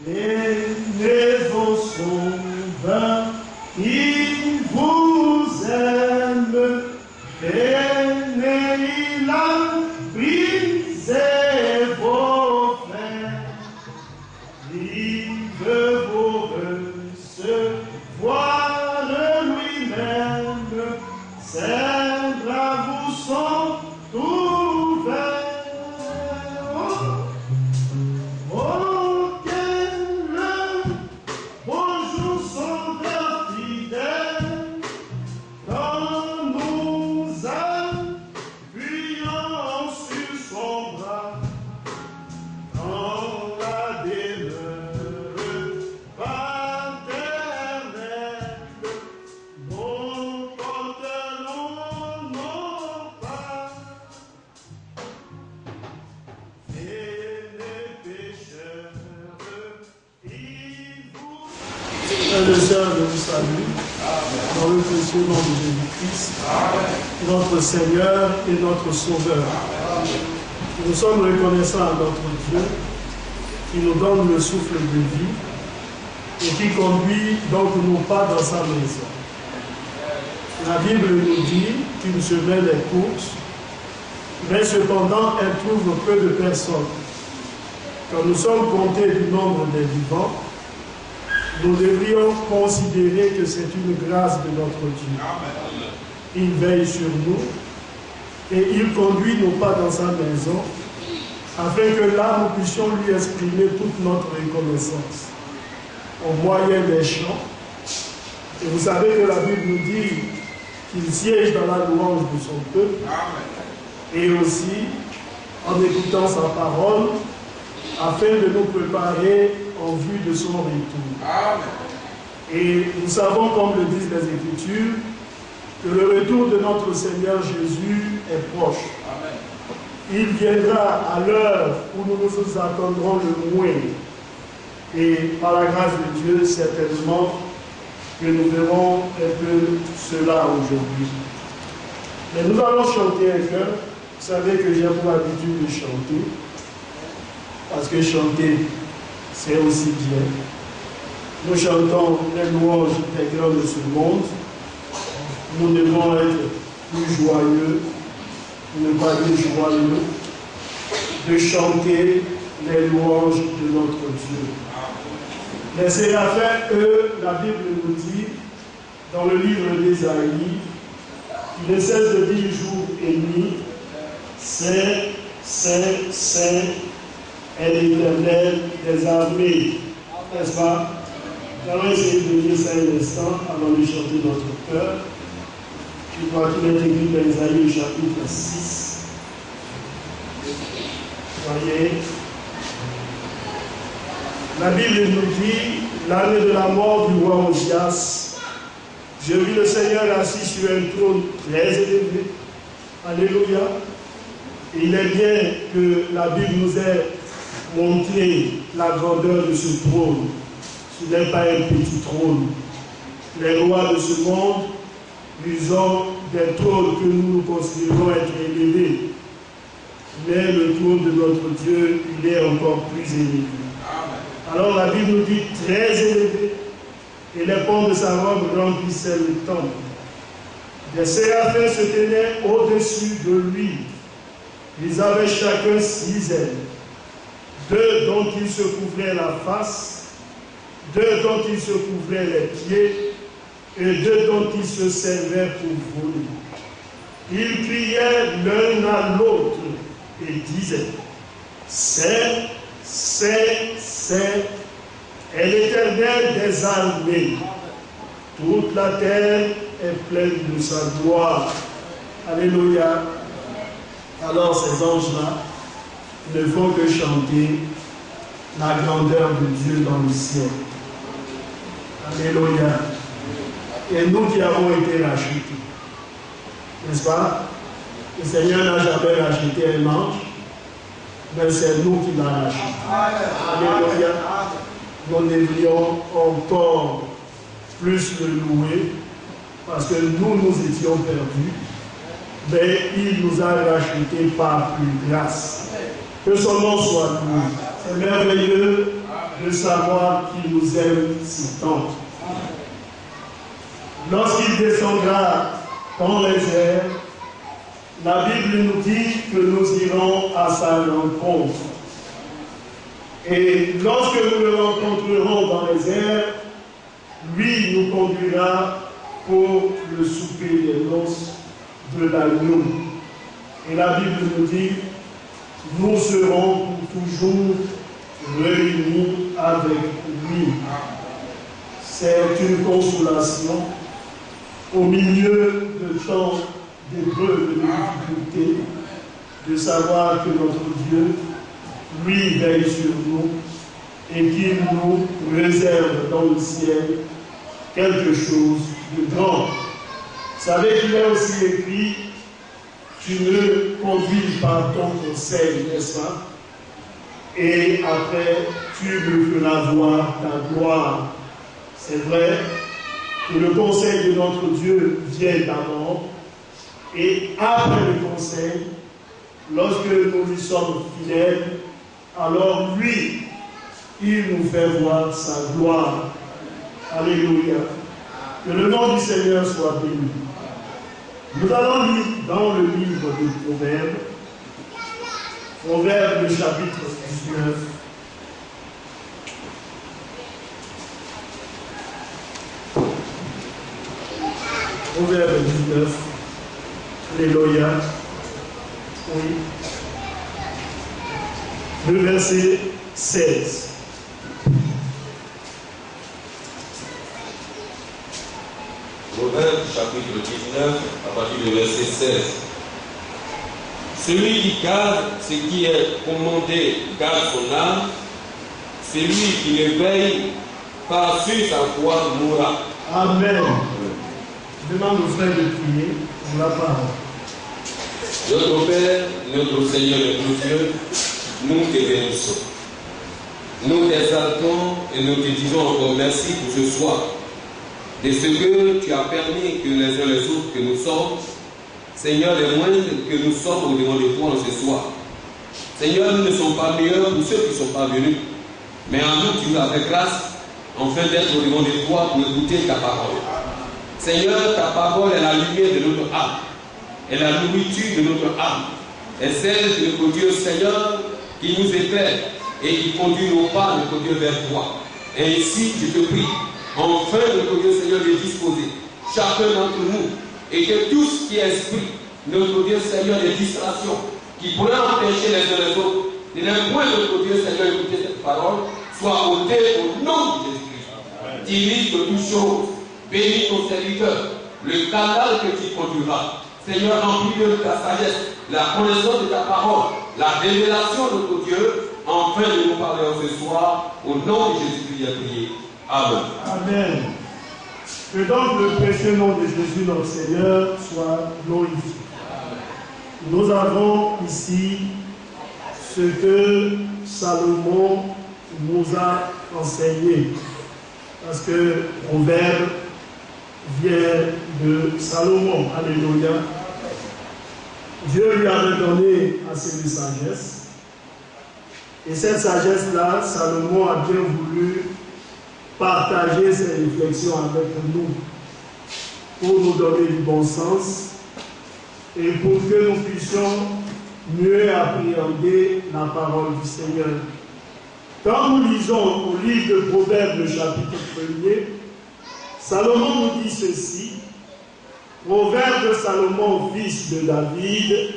Aimez vos sauveurs, il vous aime. Venez, il a brisé vos frères. Il veut vous recevoir lui-même. Ses bras vous sont ouverts. Oh, quel bonjour sauveur fidèle, quand nous appuyons sur son bras, dans la demeure paternelle, nous porterons nos pas. Et les pécheurs, ils vous... Frères et sœurs, je vous salue, dans le précieux nom de Jésus-Christ, notre Seigneur et notre Sauveur. Nous sommes reconnaissants à notre Dieu qui nous donne le souffle de vie et qui conduit donc nos pas dans sa maison. La Bible nous dit qu'une semaine est courte, mais cependant elle trouve peu de personnes. Quand nous sommes comptés du nombre des vivants, nous devrions considérer que c'est une grâce de notre Dieu. Il veille sur nous et il conduit nos pas dans sa maison, afin que là nous puissions lui exprimer toute notre reconnaissance. On moyen des chants, et vous savez que la Bible nous dit qu'il siège dans la louange de son peuple, et aussi en écoutant sa parole, afin de nous préparer en vue de son retour. Et nous savons, comme le disent les Écritures, que le retour de notre Seigneur Jésus est proche. Amen. Il viendra à l'heure où nous nous attendrons le moins. Et par la grâce de Dieu, certainement que nous verrons un peu cela aujourd'hui. Mais nous allons chanter un chœur. Vous savez que j'ai pour habitude de chanter, parce que chanter, c'est aussi bien. Nous chantons les louanges des grands de ce monde. Nous devons être plus joyeux, ne pas dire joyeux, de chanter les louanges de notre Dieu. Les séraphins, eux, la Bible nous dit, dans le livre d'Ésaïe, ils ne cessent de dire jour et nuit, Saint, Saint, Saint est l'Éternel des armées. N'est-ce pas? Nous allons essayer de lire ça un instant avant de chanter notre cœur. Je crois qu'il est écrit dans Ésaïe chapitre 6. Voyez, la Bible nous dit, l'année de la mort du roi Osias, je vis le Seigneur assis sur un trône très élevé. Alléluia. Et il est bien que la Bible nous ait montré la grandeur de ce trône. Ce n'est pas un petit trône. Les rois de ce monde, ils ont des trônes que nous considérons être élevés. Mais le trône de notre Dieu, il est encore plus élevé. Alors la Bible nous dit très élevé, et les pans de sa robe remplissaient le temple. Des séraphins se tenaient au-dessus de lui. Ils avaient chacun 6 ailes, 2 dont ils se couvraient la face, 2 dont ils se couvraient les pieds, et 2 dont ils se servaient pour voler. Ils criaient l'un à l'autre et disaient, Saint, Saint, Saint est l'Éternel des armées. Toute la terre est pleine de sa gloire. Alléluia. Alors ces anges-là ne font que chanter la grandeur de Dieu dans le ciel. Alléluia. Et nous qui avons été rachetés, n'est-ce pas? Le Seigneur n'a jamais racheté un ange, mais c'est nous qui l'avons racheté. Alléluia. Nous devrions encore plus le louer, parce que nous étions perdus, mais il nous a rachetés par plus grâce. Que son nom soit loué. C'est merveilleux de savoir qu'il nous aime si tant. Lorsqu'il descendra dans les airs, la Bible nous dit que nous irons à sa rencontre. Et lorsque nous le rencontrerons dans les airs, lui nous conduira pour le souper des noces de l'agneau. Et la Bible nous dit, nous serons pour toujours réunis avec lui. C'est une consolation au milieu de tant d'épreuves, de difficultés, de savoir que notre Dieu, lui, veille sur nous et qu'il nous réserve dans le ciel quelque chose de grand. Vous savez qu'il est aussi écrit, tu ne conduis pas ton conseil, n'est-ce pas? Et après, tu me feras voir ta gloire. C'est vrai que le conseil de notre Dieu vient d'abord, et après le conseil, lorsque nous lui sommes fidèles, alors lui, il nous fait voir sa gloire. Alléluia. Que le nom du Seigneur soit béni. Nous allons lire dans le livre de Proverbes, Proverbes, le chapitre 19. Proverbes 19. Alléluia. Oui. Le verset 16. Proverbes chapitre 19, à partir du verset 16. Celui qui garde ce qui est commandé garde son âme. Celui qui le veille par sur sa voie mourra. Amen. Je demande aux frères de prier pour la parole. Notre Père, notre Seigneur et notre Dieu, nous te bénissons. Nous t'exaltons et nous te disons encore merci pour ce soir. De ce que tu as permis que les uns les autres que nous sommes, Seigneur, les moindres que nous sommes au-devant de toi ce soir. Seigneur, nous ne sommes pas meilleurs pour ceux qui ne sont pas venus. Mais en nous, tu nous as fait grâce, afin d'être au-devant de toi pour écouter ta parole. Seigneur, ta parole est la lumière de notre âme, est la nourriture de notre âme, est celle de notre Dieu, Seigneur, qui nous éclaire et qui conduit nos pas, notre Dieu, vers toi. Et ici, je te prie, enfin, notre Dieu, Seigneur, de disposer chacun d'entre nous, et que tout ce qui est esprit, notre Dieu, Seigneur, des distractions, qui pourraient empêcher les uns les autres, de ne point, notre Dieu, Seigneur, écouter cette parole, soit ôté au nom de Jésus-Christ. Dirige de toutes choses, bénis ton serviteur, le canal que tu conduiras. Seigneur, remplis de ta sagesse, la connaissance de ta parole, la révélation de notre Dieu, enfin de nous parler ce soir, au nom de Jésus-Christ, a prié. Amen. Amen. Que donc le précieux nom de Jésus, notre Seigneur, soit glorifié. Nous avons ici ce que Salomon nous a enseigné. Parce que Proverbe vient de Salomon. Alléluia. Dieu lui avait donné assez de sagesse. Et cette sagesse-là, Salomon a bien voulu partager ses réflexions avec nous pour nous donner du bon sens et pour que nous puissions mieux appréhender la parole du Seigneur. Quand nous lisons au livre de Proverbes, le chapitre 1er, Salomon nous dit ceci: Proverbe de Salomon, fils de David,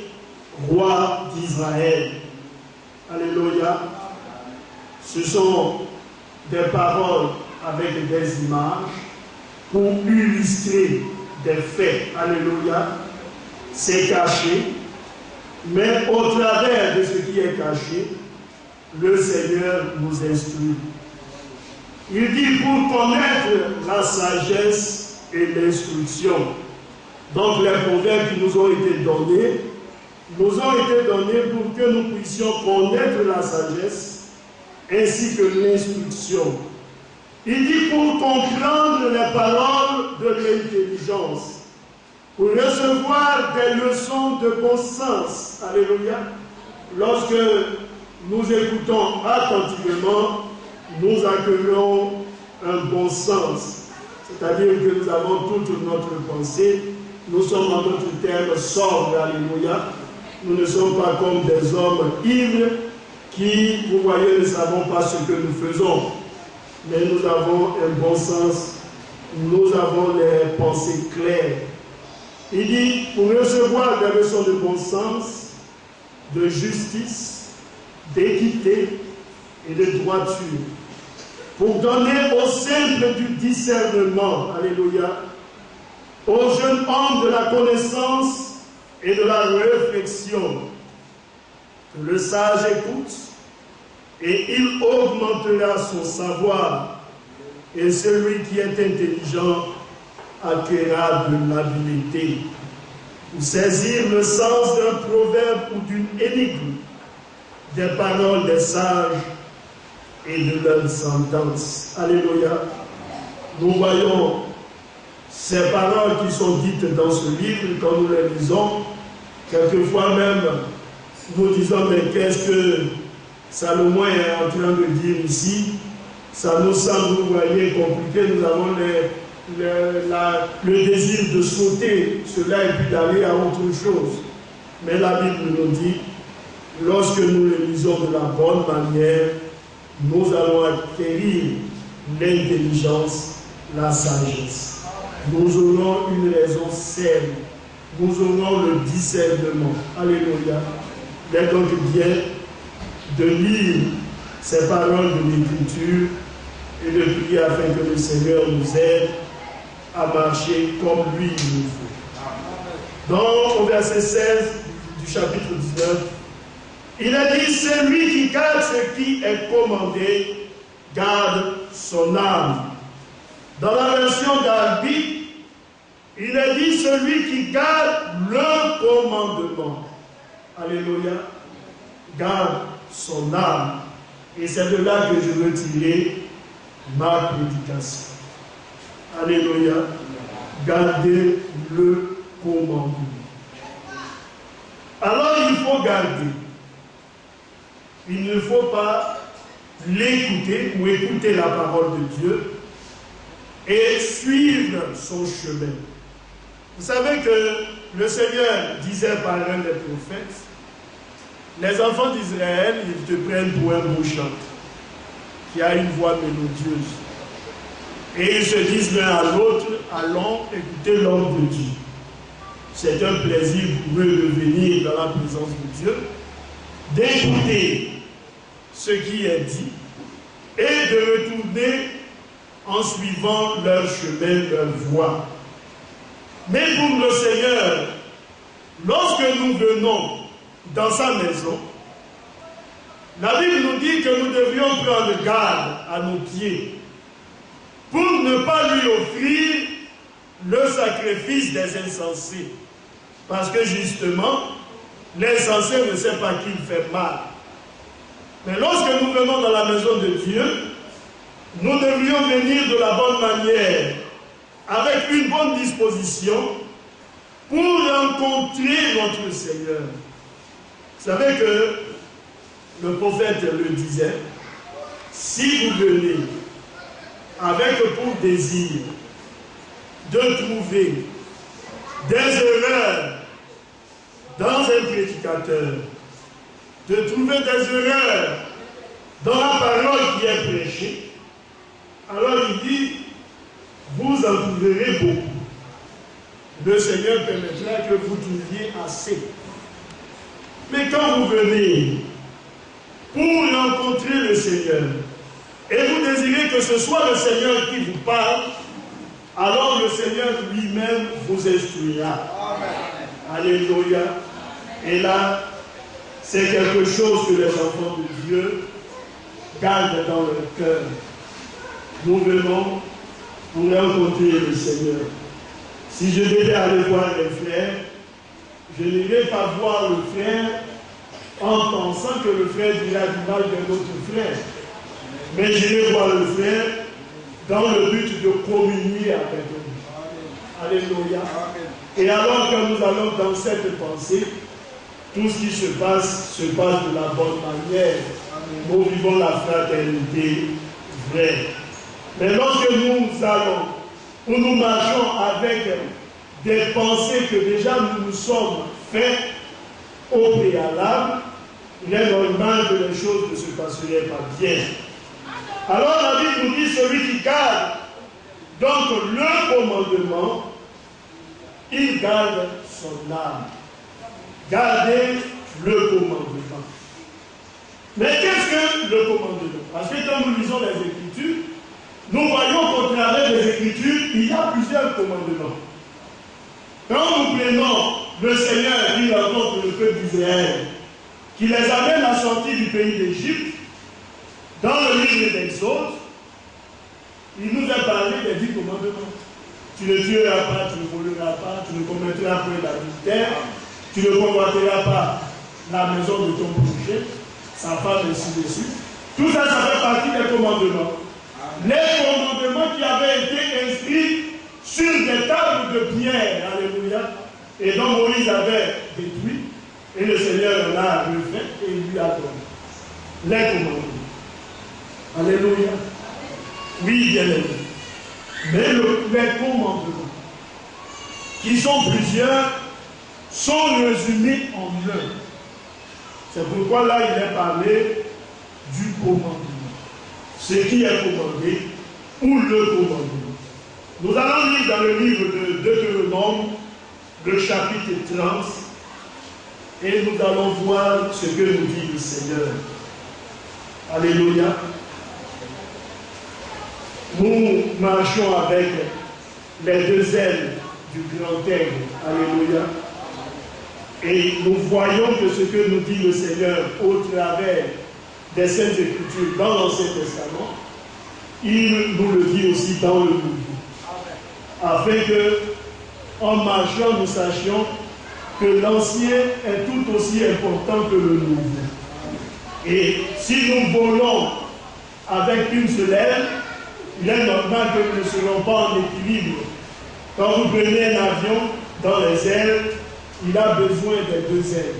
roi d'Israël. Alléluia. Ce sont des paroles avec des images pour illustrer des faits. Alléluia. C'est caché, mais au travers de ce qui est caché, le Seigneur nous instruit. Il dit pour connaître la sagesse et l'instruction. Donc les proverbes qui nous ont été donnés pour que nous puissions connaître la sagesse ainsi que l'instruction. Il dit pour comprendre les paroles de l'intelligence, pour recevoir des leçons de bon sens. Alléluia. Lorsque nous écoutons attentivement nous accueillons un bon sens, c'est-à-dire que nous avons toute notre pensée, nous sommes en d'autres termes sobres, alléluia. Nous ne sommes pas comme des hommes ivres qui, vous voyez, ne savons pas ce que nous faisons. Mais nous avons un bon sens, nous avons les pensées claires. Il dit, pour recevoir des leçons de bon sens, de justice, d'équité et de droiture, pour donner au simple du discernement, alléluia, aux jeunes hommes de la connaissance et de la réflexion, que le sage écoute, et il augmentera son savoir, et celui qui est intelligent acquérera de l'habileté, pour saisir le sens d'un proverbe ou d'une énigme, des paroles des sages et de leurs sentences. Alléluia. Nous voyons ces paroles qui sont dites dans ce livre, quand nous les lisons, quelquefois même, nous disons, mais qu'est-ce que Salomon est en train de dire ici? Ça nous semble, vous voyez, compliqué. Nous avons le désir de sauter cela et puis d'aller à autre chose. Mais la Bible nous dit, lorsque nous le lisons de la bonne manière, nous allons acquérir l'intelligence, la sagesse. Nous aurons une raison saine. Nous aurons le discernement. Alléluia. Il est donc bien de lire ces paroles de l'Écriture et de prier afin que le Seigneur nous aide à marcher comme lui nous veut. Donc, au verset 16 du chapitre 19, il a dit, celui qui garde ce qui est commandé, garde son âme. Dans la version d'Albi, il a dit, celui qui garde le commandement. Alléluia. Garde son âme. Et c'est de là que je veux tirer ma prédication. Alléluia. Gardez le commandement. Alors il faut garder. Il ne faut pas l'écouter ou écouter la parole de Dieu et suivre son chemin. Vous savez que le Seigneur disait par un des prophètes, les enfants d'Israël, ils te prennent pour un beau chanteur qui a une voix mélodieuse. Et ils se disent l'un à l'autre, allons écouter l'homme de Dieu. C'est un plaisir pour eux de venir dans la présence de Dieu, d'écouter ce qui est dit et de retourner en suivant leur chemin, leur voie. Mais pour le Seigneur, lorsque nous venons dans sa maison, la Bible nous dit que nous devions prendre garde à nos pieds pour ne pas lui offrir le sacrifice des insensés. Parce que justement, l'insensé ne sait pas qu'il fait mal. Mais lorsque nous venons dans la maison de Dieu, nous devrions venir de la bonne manière, avec une bonne disposition, pour rencontrer notre Seigneur. Vous savez que le prophète le disait, si vous venez avec pour désir de trouver des erreurs dans un prédicateur, de trouver des erreurs dans la parole qui est prêchée, alors il dit, vous en trouverez beaucoup. Le Seigneur permettra que vous trouviez assez. Mais quand vous venez pour rencontrer le Seigneur, et vous désirez que ce soit le Seigneur qui vous parle, alors le Seigneur lui-même vous instruira. Amen. Alléluia. Et là, c'est quelque chose que les enfants de Dieu gardent dans leur cœur. Nous venons pour rencontrer le Seigneur. Si je devais aller voir les frères, je n'irai pas voir le frère en pensant que le frère dira du mal d'un autre frère. Mais j'irai voir le frère dans le but de communier avec lui. Alléluia. Et alors que nous allons dans cette pensée, tout ce qui se passe de la bonne manière. Nous vivons la fraternité vrai. Mais lorsque nous allons, ou nous marchons avec des pensées que déjà nous nous sommes faits au préalable, il est normal que les choses ne se passeraient pas bien. Alors la Bible nous dit, celui qui garde donc le commandement, il garde son âme. Gardez le commandement. Mais qu'est-ce que le commandement? Parce que quand nous lisons les Écritures, nous voyons qu'au travers des Écritures, il y a plusieurs commandements. Quand nous prenons le Seigneur qui rencontre le peuple d'Israël, qui les amène à sortir du pays d'Égypte, dans le livre d'Exode, il nous a parlé des 10 commandements. Tu ne tueras pas, tu ne voleras pas, tu ne commettras point d'adultère, tu ne convoiteras pas la maison de ton prochain, sa femme, ainsi de suite. Tout ça, ça fait partie des commandements. Les commandements qui avaient été inscrits sur des tables de pierre, alléluia, et dont Moïse avait détruit, et le Seigneur en a refait et il lui a donné les commandements. Alléluia. Oui, bien aimé. Mais les commandements, qui sont plusieurs, sont résumés en un. C'est pourquoi là, il est parlé du commandement. Ce qui est commandé ou le commandement. Nous allons lire dans le livre de Deutéronome, le chapitre 30, et nous allons voir ce que nous dit le Seigneur. Alléluia. Nous marchons avec les deux ailes du grand aigle. Alléluia. Et nous voyons que ce que nous dit le Seigneur au travers des Saintes Écritures dans l'Ancien Testament, il nous le dit aussi dans le Nouveau. Afin que, en marchant, nous sachions que l'Ancien est tout aussi important que le Nouveau. Et si nous volons avec une seule aile, il est normal que nous ne serons pas en équilibre. Quand vous prenez un avion dans les ailes, il a besoin des deux ailes.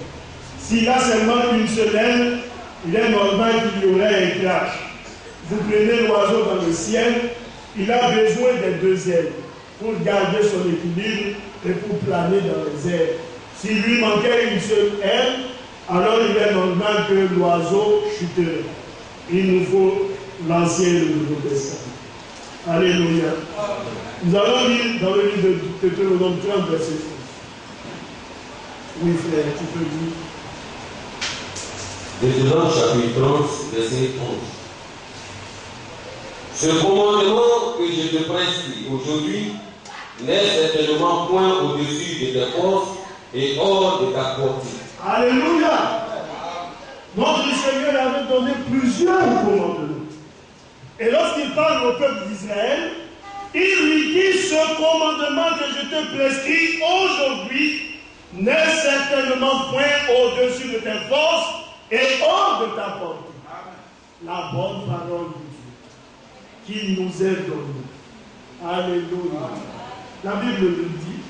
S'il a seulement une seule aile, il est normal qu'il y aurait un crash. Vous prenez l'oiseau dans le ciel, il a besoin des deux ailes pour garder son équilibre et pour planer dans les airs. S'il lui manquait une seule aile, alors il est normal que l'oiseau chuterait. Il nous faut l'Ancien et le Nouveau Testament. Alléluia. Nous allons lire dans le livre de Deutéronome 30, verset 1. Oui, frère, tu peux lire. Deutéronome chapitre 30, verset 11. Ce commandement que je te prescris aujourd'hui n'est certainement point au-dessus de tes forces et hors de ta portée. Alléluia. Notre Seigneur avait donné plusieurs commandements. Et lorsqu'il parle au peuple d'Israël, il lui dit: ce commandement que je te prescris aujourd'hui n'est certainement point au-dessus de tes forces et hors de ta portée. La bonne parole de Dieu qui nous est donnée. Alléluia. La Bible nous dit,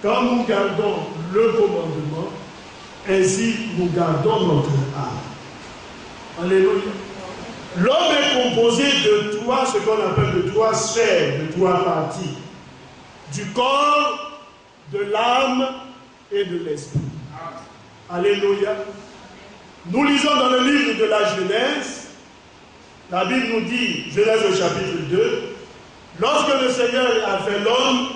quand nous gardons le commandement, ainsi nous gardons notre âme. Alléluia. L'homme est composé de trois, ce qu'on appelle de trois sphères, de trois parties. Du corps, de l'âme et de l'esprit. Alléluia. Nous lisons dans le livre de la Genèse, la Bible nous dit, Genèse au chapitre 2, lorsque le Seigneur a fait l'homme,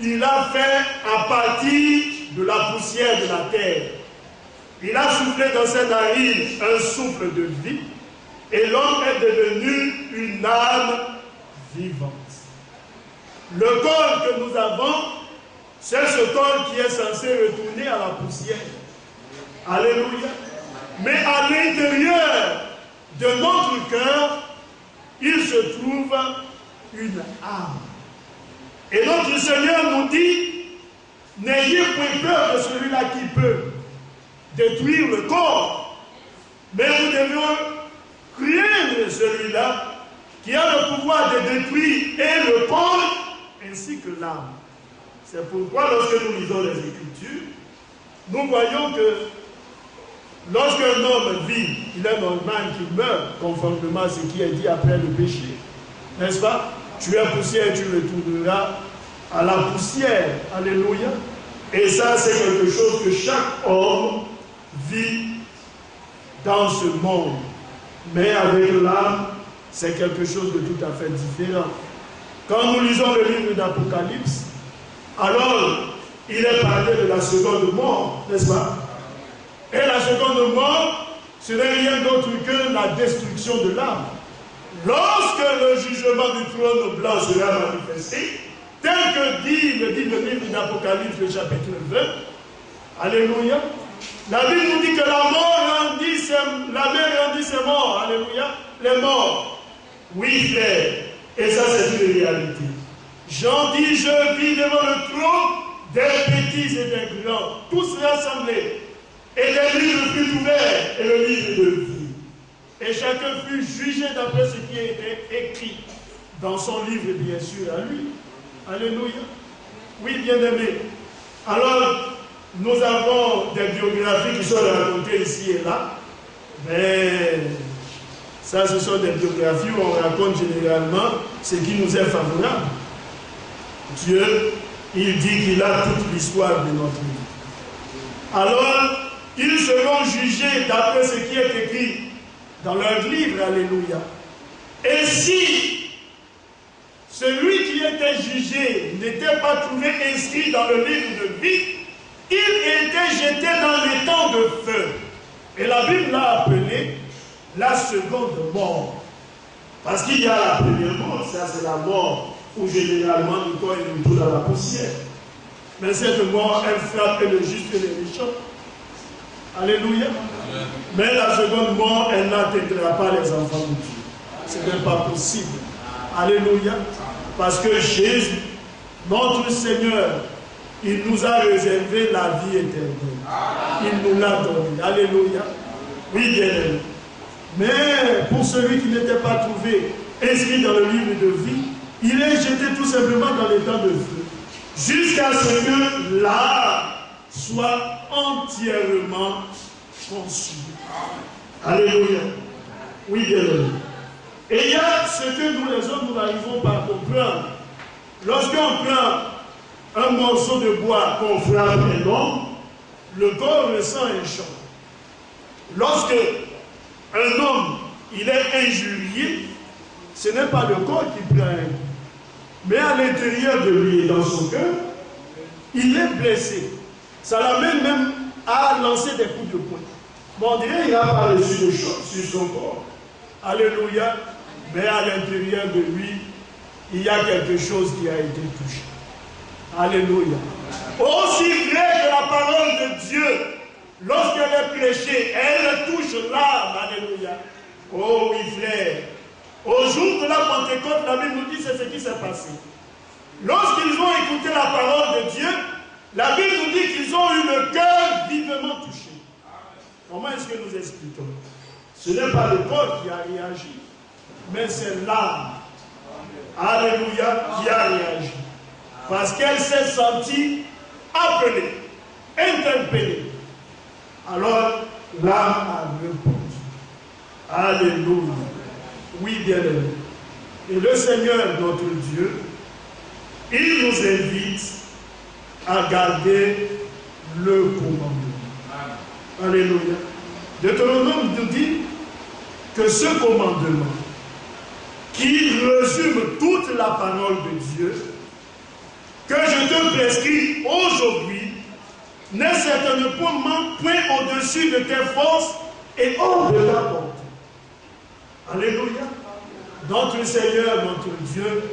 il l'a fait à partir de la poussière de la terre. Il a soufflé dans ses narines un souffle de vie, et l'homme est devenu une âme vivante. Le corps que nous avons, c'est ce corps qui est censé retourner à la poussière. Alléluia. Mais à l'intérieur de notre cœur, il se trouve une âme. Et notre Seigneur nous dit, n'ayez point peur de celui-là qui peut détruire le corps, mais vous devez craindre celui-là qui a le pouvoir de détruire et le corps ainsi que l'âme. C'est pourquoi lorsque nous lisons les Écritures, nous voyons que Lorsqu'un homme vit, il est normal qu'il meure conformément à ce qui est dit après le péché. N'est-ce pas? Tu es poussière, tu retourneras à la poussière. Alléluia. Et ça, c'est quelque chose que chaque homme vit dans ce monde. Mais avec l'âme, c'est quelque chose de tout à fait différent. Quand nous lisons le livre d'Apocalypse, alors il est parlé de la seconde mort, n'est-ce pas? Et la seconde mort, ce n'est rien d'autre que la destruction de l'âme. Lorsque le jugement du trône blanc sera manifesté, tel que dit le livre d'Apocalypse, le chapitre 20, alléluia, la Bible nous dit que la mer rendit ses morts, alléluia, les morts. Oui, frère, et ça c'est une réalité. Jean dit, je vis devant le trône des petits et des grands, tous rassemblés, et les livres furent ouverts, et le livre de vie. Et chacun fut jugé d'après ce qui était écrit dans son livre, bien sûr, à lui. Alléluia. Oui, bien-aimés. Alors, nous avons des biographies qui sont racontées ici et là, mais ça, ce sont des biographies où on raconte généralement ce qui nous est favorable. Dieu, il dit qu'il a toute l'histoire de notre vie. Alors, ils seront jugés d'après ce qui est écrit dans leur livre, alléluia. Et si celui qui était jugé n'était pas trouvé inscrit dans le livre de vie, il était jeté dans les temps de feu. Et la Bible l'a appelé la seconde mort. Parce qu'il y a la première mort, ça c'est la mort où généralement le corps est retourné dans la poussière. Mais cette mort, elle frappe le juste et les méchants. Alléluia. Amen. Mais la seconde mort, elle n'atteindra pas les enfants de Dieu. Ce n'est pas possible. Alléluia. Parce que Jésus, notre Seigneur, il nous a réservé la vie éternelle. Il nous l'a donnée. Alléluia. Oui, bien aimé. Mais pour celui qui n'était pas trouvé inscrit dans le livre de vie, il est jeté tout simplement dans les temps de feu. Jusqu'à ce que l'âme soit entièrement consumée. Alléluia. Oui, bien aimé. Et il y a ce que nous les hommes, nous n'arrivons pas à comprendre. Lorsqu'on prend un morceau de bois qu'on frappe un homme, le corps ressent un choc. Lorsque un homme, il est injurié, ce n'est pas le corps qui prend un coup. Mais à l'intérieur de lui et dans son cœur, il est blessé. Ça l'amène même à lancer des coups de poing. Bon, on dirait qu'il n'a pas reçu de choc sur son corps. Alléluia. Mais à l'intérieur de lui, il y a quelque chose qui a été touché. Alléluia. Aussi vrai que la parole de Dieu, lorsqu'elle est prêchée, elle touche l'âme. Alléluia. Oh oui, frère. Au jour de la Pentecôte, la Bible nous dit c'est ce qui s'est passé. Lorsqu'ils ont écouté la parole de Dieu, la Bible nous dit qu'ils ont eu le cœur vivement touché. Comment est-ce que nous expliquons? Ce n'est pas le corps qui a réagi, mais c'est l'âme. Alléluia, qui a réagi. Parce qu'elle s'est sentie appelée, interpellée. Alors, l'âme a répondu. Alléluia. Oui, bien-aimé. Et le Seigneur, notre Dieu, il nous invite à garder le commandement. Alléluia. Deutéronome nous dit que ce commandement, qui résume toute la parole de Dieu, que je te prescris aujourd'hui, n'est certainement point au-dessus de tes forces et hors de ta portée. Alléluia. Notre Seigneur, notre Dieu,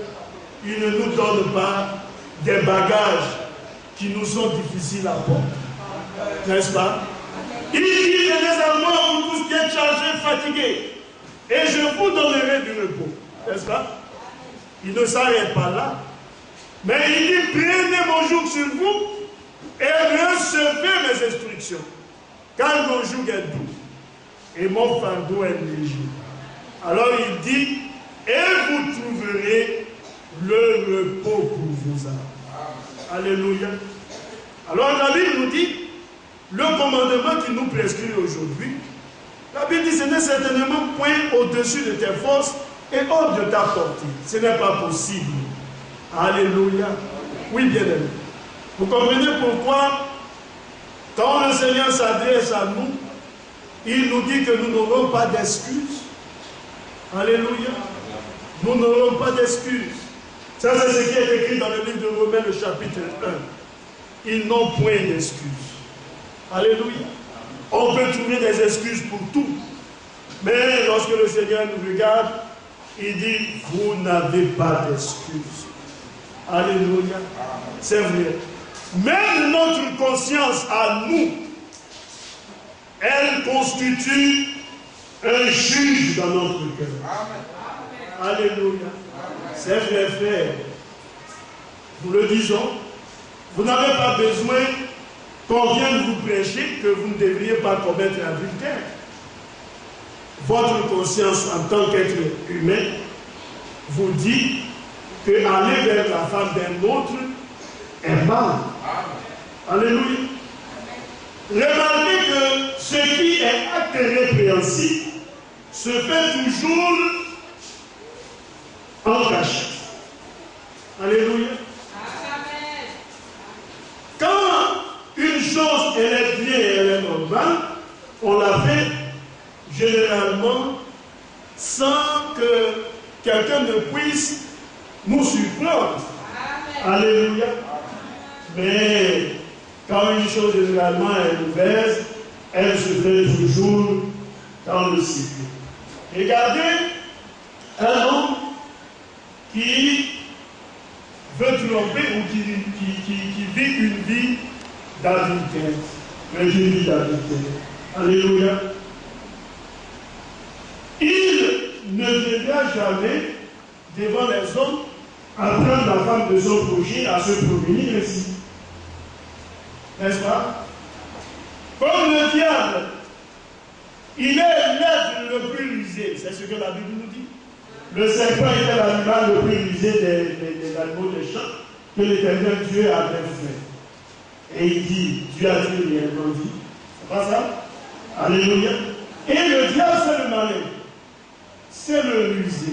il ne nous donne pas des bagages qui nous sont difficiles à porter. N'est-ce pas? Il dit, venez à moi, vous tous qui êtes chargés, fatigués, et je vous donnerai du repos. N'est-ce pas? Il ne s'arrête pas là. Mais il dit, prenez mon joug sur vous et recevez mes instructions. Car mon joug est doux et mon fardeau est léger. Alors il dit, et vous trouverez le repos pour vos âmes. Alléluia. Alors la Bible nous dit le commandement qui nous prescrit aujourd'hui, la Bible dit, ce n'est certainement point au-dessus de tes forces et hors de ta portée. Ce n'est pas possible. Alléluia. Oui, bien aimé. Vous comprenez pourquoi, quand le Seigneur s'adresse à nous, il nous dit que nous n'aurons pas d'excuses. Alléluia. Nous n'aurons pas d'excuses. Ça, c'est ce qui est écrit dans le livre de Romains, le chapitre 1. Ils n'ont point d'excuses. Alléluia. On peut trouver des excuses pour tout. Mais lorsque le Seigneur nous regarde, il dit, vous n'avez pas d'excuses. Alléluia. C'est vrai. Même notre conscience à nous, elle constitue un juge dans notre cœur. Alléluia. C'est vrai, frère. Nous le disons. Vous n'avez pas besoin qu'on vienne vous prêcher que vous ne devriez pas commettre l'adultère. Votre conscience en tant qu'être humain vous dit que aller vers la femme d'un autre est mal. Alléluia. Remarquez que ce qui est acte répréhensible se fait toujours en cachette. Alléluia. Quand une chose elle est bien et elle est normale, on la fait généralement sans que quelqu'un ne puisse nous surprendre. Alléluia. Mais quand une chose généralement est mauvaise, elle se fait toujours dans le secret. Regardez un homme qui veut tromper ou qui vit une vie d'adultère. Une vie d'adultère. Alléluia. Il ne devra jamais, devant les hommes, apprendre la femme de son prochain à se promener ainsi. N'est-ce pas? Comme le diable, il est l'être le plus rusé. C'est ce que la Bible nous dit. Le serpent était l'animal le plus rusé des animaux des champs que l'Éternel Dieu avait fait. Et il dit, Dieu a dit, il a dit. C'est pas ça? Alléluia. Et le diable, c'est le malin. C'est le rusé.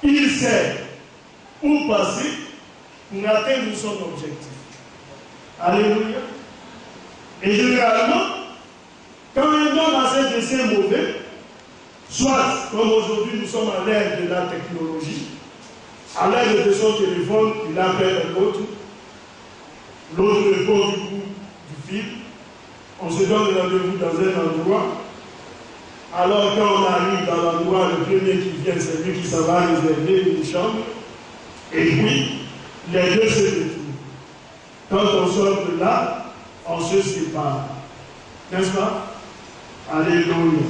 Il sait où passer pour atteindre son objectif. Alléluia. Et généralement, quand un homme a ses desseins mauvais, soit comme aujourd'hui nous sommes à l'ère de la technologie, à l'aide de son téléphone, il appelle l'autre, l'autre répond du coup du fil, on se donne rendez-vous dans un endroit. Alors quand on arrive dans l'endroit, le premier qui vient, c'est lui qui s'en va réserver une chambre. Et puis, les deux se retrouvent. Quand on sort de là, on se sépare. N'est-ce pas? Alléluia.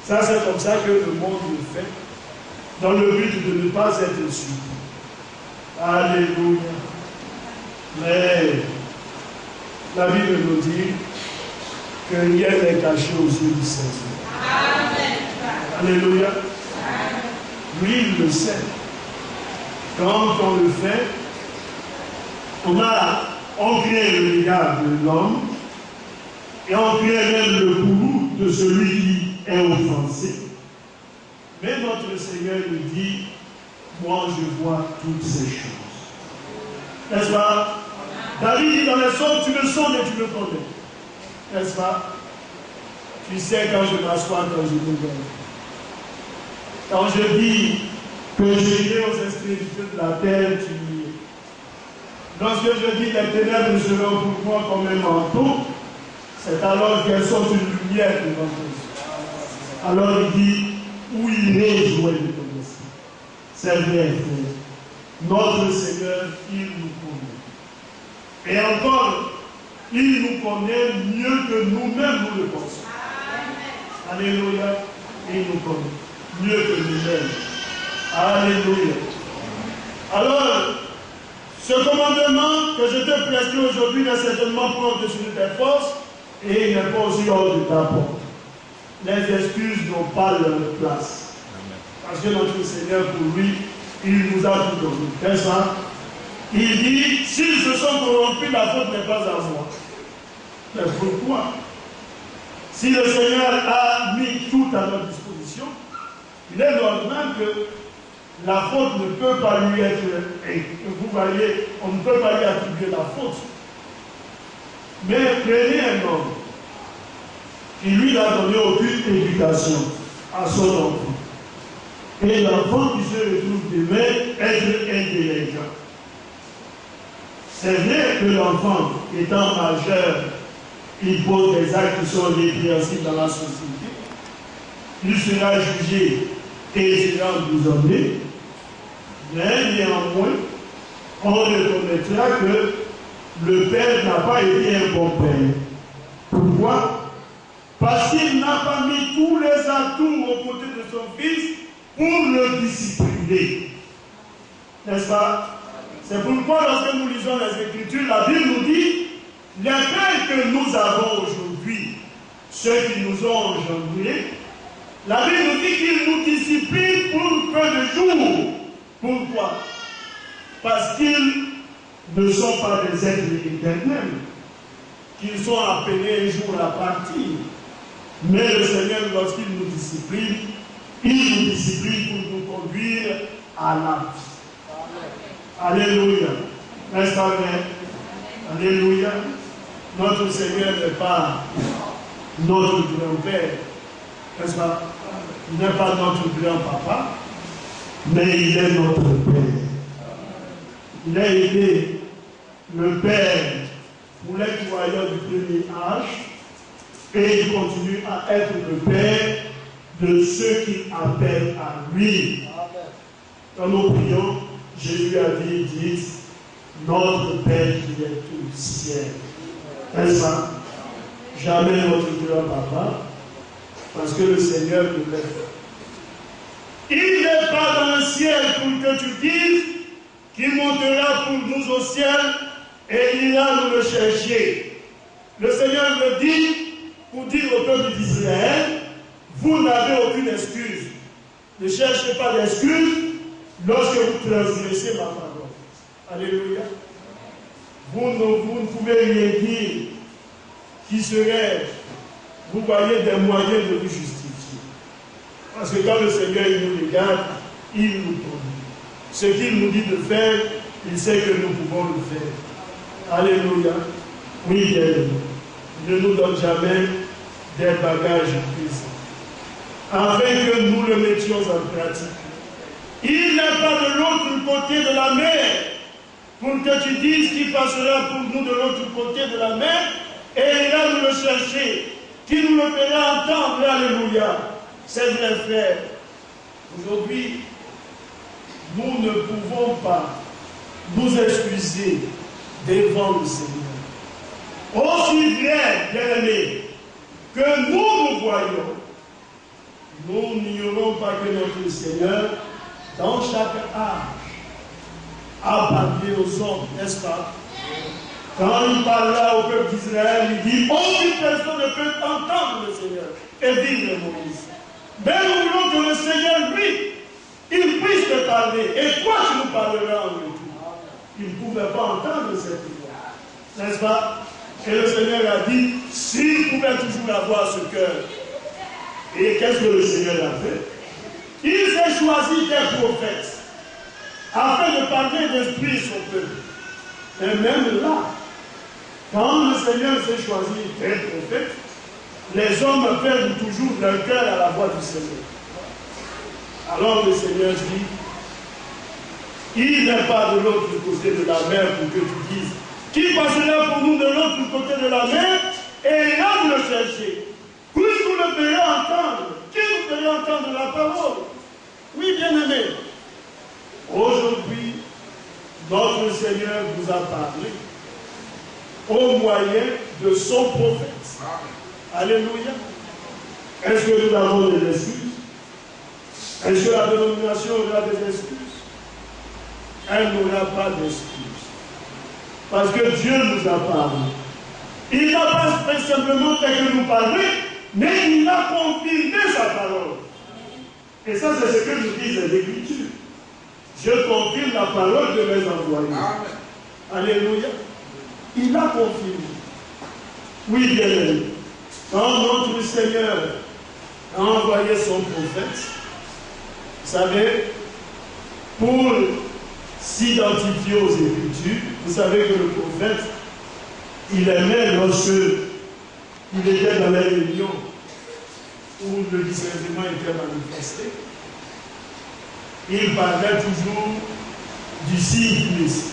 Ça, c'est comme ça que le monde le fait, dans le but de ne pas être surpris. Alléluia. Mais la Bible nous dit que rien n'est caché aux yeux du Seigneur. Alléluia. Lui, il le sait. Quand on le fait, on crée le regard de l'homme et on crée même le courroux de celui qui est offensé. Mais notre Seigneur nous dit, moi je vois toutes ces choses. N'est-ce pas? David dit dans les psaumes, tu me sondes et tu me connais. N'est-ce pas? Tu sais quand je m'assois, quand je me lève. Quand je dis que j'irai aux extrémités de la terre, tu y es. Lorsque je dis les ténèbres seront pour moi comme un manteau, c'est alors qu'elles sont une lumière devant nous. Alors il dit, où irai-je loin de ton esprit? C'est vrai, frère. Notre Seigneur, il nous connaît. Et encore, il nous connaît mieux que nous-mêmes nous le pensons. Alléluia. Il nous connaît mieux que nous-mêmes. Alléluia. Alors, ce commandement que je te prescris aujourd'hui n'est certainement pas au-dessus de tes forces et il n'est pas aussi hors de ta porte. Les excuses n'ont pas leur place. Parce que notre Seigneur, pour lui, il nous a tout donné. N'est-ce pas? Il dit, s'ils se sont corrompus, la faute n'est pas à moi. Mais pourquoi? Si le Seigneur a mis tout à notre disposition, il est normal que la faute ne peut pas lui être... Vous voyez, on ne peut pas lui attribuer la faute. Mais prenez un homme qui lui n'a donné aucune éducation à son enfant. Et l'enfant qui se retrouve demain être un délinquant. C'est vrai que l'enfant, étant majeur, il pose des actes qui sont répréhensibles dans la société. Il sera jugé et il sera emprisonné. Mais néanmoins, on reconnaîtra que le père n'a pas été un bon père. Pourquoi? Parce qu'il n'a pas mis tous les atouts aux côtés de son fils pour le discipliner. N'est-ce pas? C'est pourquoi lorsque nous lisons les Écritures, la Bible nous dit les pères que nous avons aujourd'hui, ceux qui nous ont engendrés, la Bible nous dit qu'ils nous disciplinent pour peu de jours. Pourquoi? Parce qu'ils ne sont pas des êtres éternels, qu'ils sont appelés un jour à partir. Mais le Seigneur, lorsqu'il nous discipline, il nous discipline pour nous conduire à la vie. Alléluia. N'est-ce pas vrai? Alléluia. Notre Seigneur n'est pas notre grand-père. N'est-ce pas? Il n'est pas notre grand-papa, mais il est notre Père. Il a été le Père pour les croyants du premier âge et il continue à être le Père de ceux qui appellent à lui. Quand nous prions, Jésus a dit, dites, notre Père qui est au ciel. N'est-ce pas? Jamais notre grand-papa, parce que le Seigneur nous l'aime. Il n'est pas dans le ciel pour que tu dises qu'il montera pour nous au ciel et il ira nous le chercher. Le Seigneur le dit pour dire au peuple d'Israël, vous n'avez aucune excuse. Ne cherchez pas d'excuse lorsque vous transgressez ma parole. Alléluia. Vous ne pouvez rien dire qui serait, vous voyez, des moyens de vous justifier. Parce que quand le Seigneur il nous regarde, il nous conduit. Ce qu'il nous dit de faire, il sait que nous pouvons le faire. Alléluia. Oui, il ne nous donne jamais des bagages puissants. Afin que nous le mettions en pratique. Il n'est pas de l'autre côté de la mer pour que tu dises qu'il passera pour nous de l'autre côté de la mer et il ira nous le chercher, qui nous le fera entendre. Alléluia. C'est vrai, frère. Aujourd'hui, nous ne pouvons pas nous excuser devant le Seigneur. Aussi vrai, bien-aimés, que nous voyons, nous n'ignorons pas que notre Seigneur, dans chaque âge, a parlé aux hommes, n'est-ce pas? Quand il parla au peuple d'Israël, il dit, aucune personne ne peut entendre le Seigneur et vivre Moïse. Mais nous voulons que le Seigneur, lui, il puisse te parler. Et toi, tu nous parleras en retour. Il ne pouvait pas entendre cette voix. N'est-ce pas? Et le Seigneur a dit, s'il pouvait toujours avoir ce cœur. Et qu'est-ce que le Seigneur a fait? Il s'est choisi des prophètes afin de parler d'esprit son peuple. Et même là, quand le Seigneur s'est choisi des prophètes, les hommes perdent toujours leur cœur à la voix du Seigneur. Alors le Seigneur dit, il n'est pas de l'autre côté de la mer pour que tu dises, qui passera pour nous de l'autre côté de la mer et ira nous le chercher. Qui nous le fera entendre? Qui nous fera entendre la parole? Oui, bien-aimés. Aujourd'hui, notre Seigneur vous a parlé au moyen de son prophète. Alléluia. Est-ce que nous avons des excuses? Est-ce que la dénomination aura des excuses? Elle n'aura pas d'excuses. Parce que Dieu nous a parlé. Il n'a pas simplement fait que nous parler, mais il a confirmé sa parole. Et ça, c'est ce que nous disent les Écritures. Je confirme la parole de mes envoyés. Alléluia. Il a confirmé. Oui, bien aimé. Quand notre Seigneur a envoyé son prophète, vous savez, pour s'identifier aux Écritures, vous savez que le prophète, il aimait lorsque il était dans les réunions où le discernement était manifesté, il parlait toujours du signe du Messie.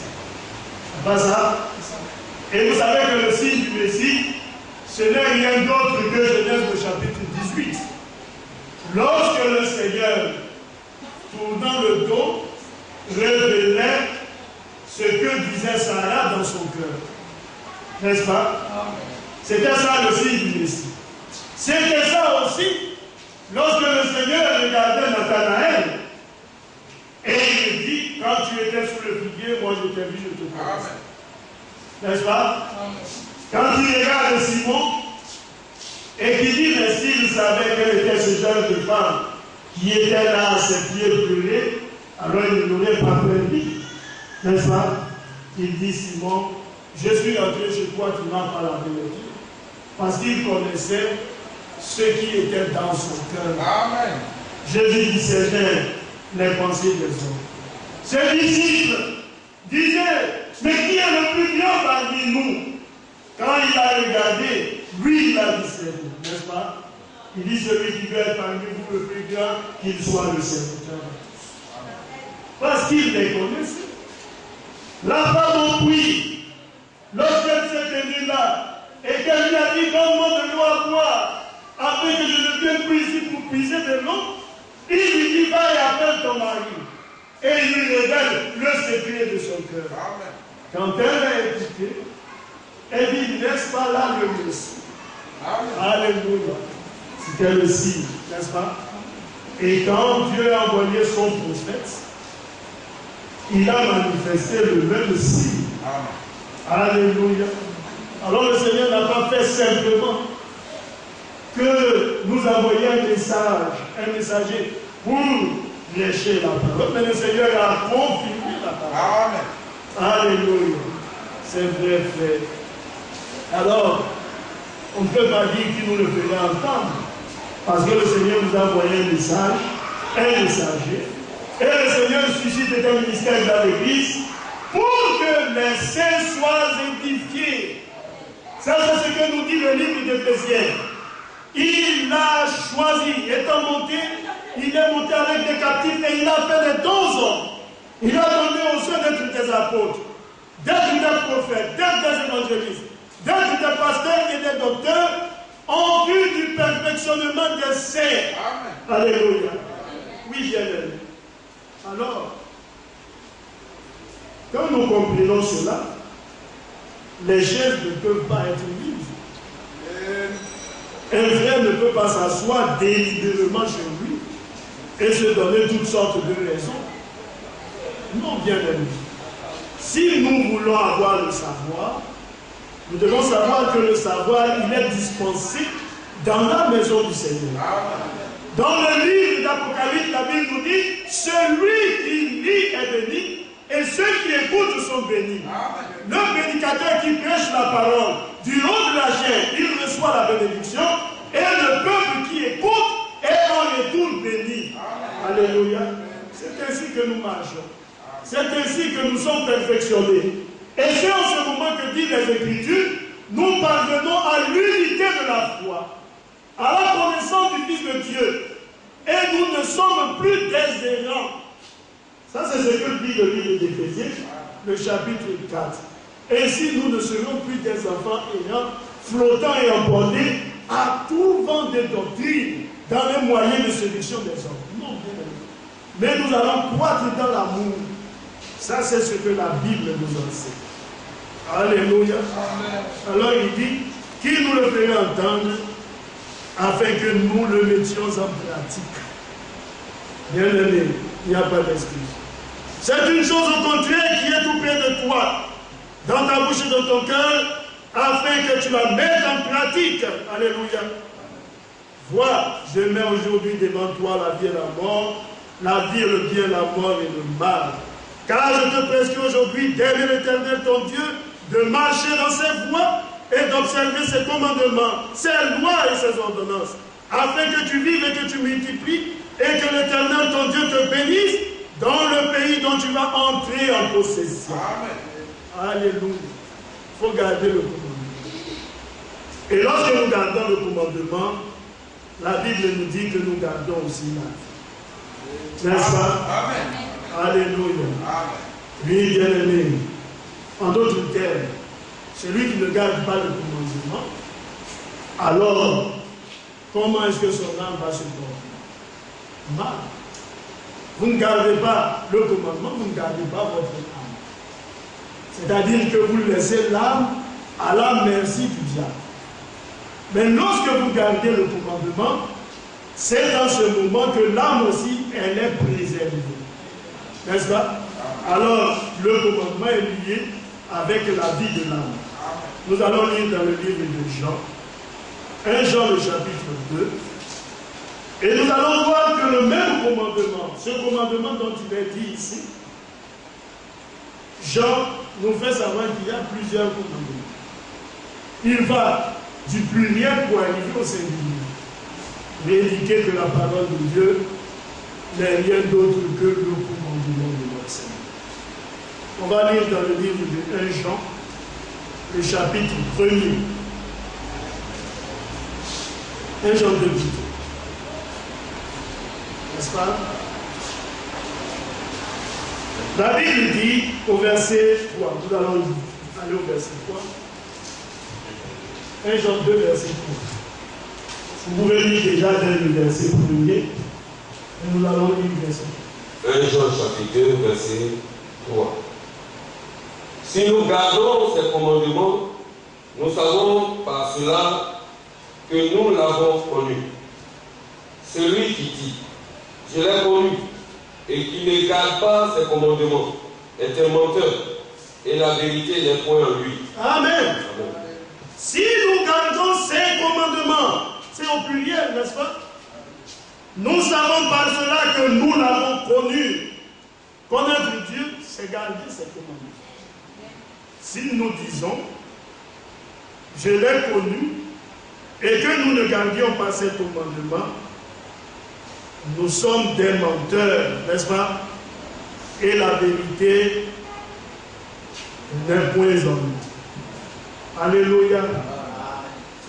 C'est pas ça? Et vous savez que le signe du Messie, ce n'est rien d'autre que Genèse le chapitre 18. Lorsque le Seigneur, tournant le dos, révélait ce que disait Sarah dans son cœur. N'est-ce pas? C'était ça le signe du Messie. C'était ça aussi lorsque le Seigneur regardait Nathanaël et il dit, quand tu étais sous le figuier, moi je t'ai vu, je te connais. N'est-ce pas? Quand il regarde Simon et qu'il dit, mais s'il savait quel était ce genre de femme qui était là à ses pieds brûlés, alors il n'aurait pas permis. N'est-ce pas? Il dit, Simon, je suis entré chez toi, tu n'as pas la vérité. Parce qu'il connaissait ce qui était dans son cœur. Amen. Jésus discernait les pensées des hommes. Ses disciples disaient, mais qui est le plus grand parmi nous? Quand il a regardé, lui il a discerné, n'est-ce pas? Il dit, celui qui veut être parmi vous le plus grand, qu'il soit le serviteur. Parce qu'il les connaissait. La femme en puits, lorsqu'elle s'est tenue là, et qu'elle lui a dit, donne-moi de l'eau à boire, afin que je ne vienne plus ici pour puiser de l'eau, il lui dit, va et appelle ton mari. Et il lui révèle le secret de son cœur. Amen. Quand elle a écouté, elle dit, n'est-ce pas là le Messie? Alléluia. C'était le signe, n'est-ce pas? Et quand Dieu a envoyé son prophète, il a manifesté le même signe. Alléluia. Alors le Seigneur n'a pas fait simplement que nous envoyions un messager pour lécher la parole, mais le Seigneur a confirmé la parole. Amen. Alléluia. C'est vrai, frère. Alors, on ne peut pas dire qu'il nous le ferait entendre, parce que le Seigneur nous a envoyé un messager, et le Seigneur suscite un ministère dans l'Église pour que les saints soient édifiés. Ça, c'est ce que nous dit le livre d'Éphésiens. Il a choisi, étant monté, il est monté avec des captifs et il a fait des dons aux hommes. Il a donné aux uns d'être des apôtres, d'être des prophètes, d'être des évangélistes, d'être des pasteurs et des docteurs en vue du perfectionnement des saints. Amen. Alléluia. Oui, bien-aimé. Alors, quand nous comprenons cela, les chaises ne peuvent pas être vides. Un frère ne peut pas s'asseoir délibérément chez lui et se donner toutes sortes de raisons. Non, bien aimé. Si nous voulons avoir le savoir, nous devons savoir que le savoir, il est dispensé dans la maison du Seigneur. Dans le livre d'Apocalypse, la Bible nous dit, celui qui lit est béni et ceux qui écoutent sont bénis. Le prédicateur qui prêche la parole du haut de la chair, il reçoit la bénédiction et le peuple qui écoute est en retour béni. Alléluia. C'est ainsi que nous marchons. C'est ainsi que nous sommes perfectionnés. Et c'est en ce moment que disent les Écritures, nous parvenons à l'unité de la foi, à la connaissance du Fils de Dieu. Et nous ne sommes plus des errants. Ça, c'est ce que dit le livre d'Éphésiens, le chapitre 4. Ainsi, nous ne serons plus des enfants errants, flottant et emportés à tout vent de doctrine, dans les moyens de séduction des hommes. Non, bien. Mais nous allons croître dans l'amour. Ça, c'est ce que la Bible nous enseigne. Alléluia. Amen. Alors, il dit qu'il nous le ferait entendre afin que nous le mettions en pratique. Bien aimé, il n'y a pas d'excuse. C'est une chose au contraire qui est tout près de toi, dans ta bouche et dans ton cœur, afin que tu la mettes en pratique. Alléluia. Vois, je mets aujourd'hui devant toi la vie et la mort, la vie et le bien, la mort et le mal. Car je te prescris aujourd'hui, derrière l'Éternel ton Dieu, de marcher dans ses voies et d'observer ses commandements, ses lois et ses ordonnances, afin que tu vives et que tu multiplies, et que l'Éternel, ton Dieu, te bénisse dans le pays dont tu vas entrer en possession. Amen. Alléluia. Il faut garder le commandement. Et lorsque nous gardons le commandement, la Bible nous dit que nous gardons aussi la vie. N'est-ce pas? Amen. Alléluia. Amen. Oui, bien-aimé. En d'autres termes, celui qui ne garde pas le commandement, alors, comment est-ce que son âme va se porter? Mal. Vous ne gardez pas le commandement, vous ne gardez pas votre âme. C'est-à-dire que vous laissez l'âme à la merci du diable. Mais lorsque vous gardez le commandement, c'est dans ce moment que l'âme aussi, elle est préservée. N'est-ce pas? Alors, le commandement est lié avec la vie de l'âme. Nous allons lire dans le livre de Jean, 1 Jean le chapitre 2, et nous allons voir que le même commandement, ce commandement dont il est dit ici, Jean nous fait savoir qu'il y a plusieurs commandements. Il va du pluriel pour arriver au singulier, mais indiquer que la parole de Dieu n'est rien d'autre que le commandement de notre Seigneur. On va lire dans le livre de 1 Jean, le chapitre 1er. 1 Jean 2, n'est-ce pas? La Bible dit au verset 3, nous allons aller au verset 3. 1 Jean 2, verset 3. Vous pouvez lire déjà dans le verset 1er, et nous allons lire le verset 3. 1 Jean chapitre 2, verset 3. Si nous gardons ces commandements, nous savons par cela que nous l'avons connu. Celui qui dit, je l'ai connu, et qui ne garde pas ses commandements, est un menteur, et la vérité n'est point en lui. Amen. Amen. Si nous gardons ces commandements, c'est au pluriel, n'est-ce pas? Nous savons par cela que nous l'avons connu. Connaître Dieu, c'est garder ses commandements. Si nous disons, je l'ai connu, et que nous ne gardions pas ses commandements, nous sommes des menteurs, n'est-ce pas? Et la vérité n'est point en nous. Alléluia.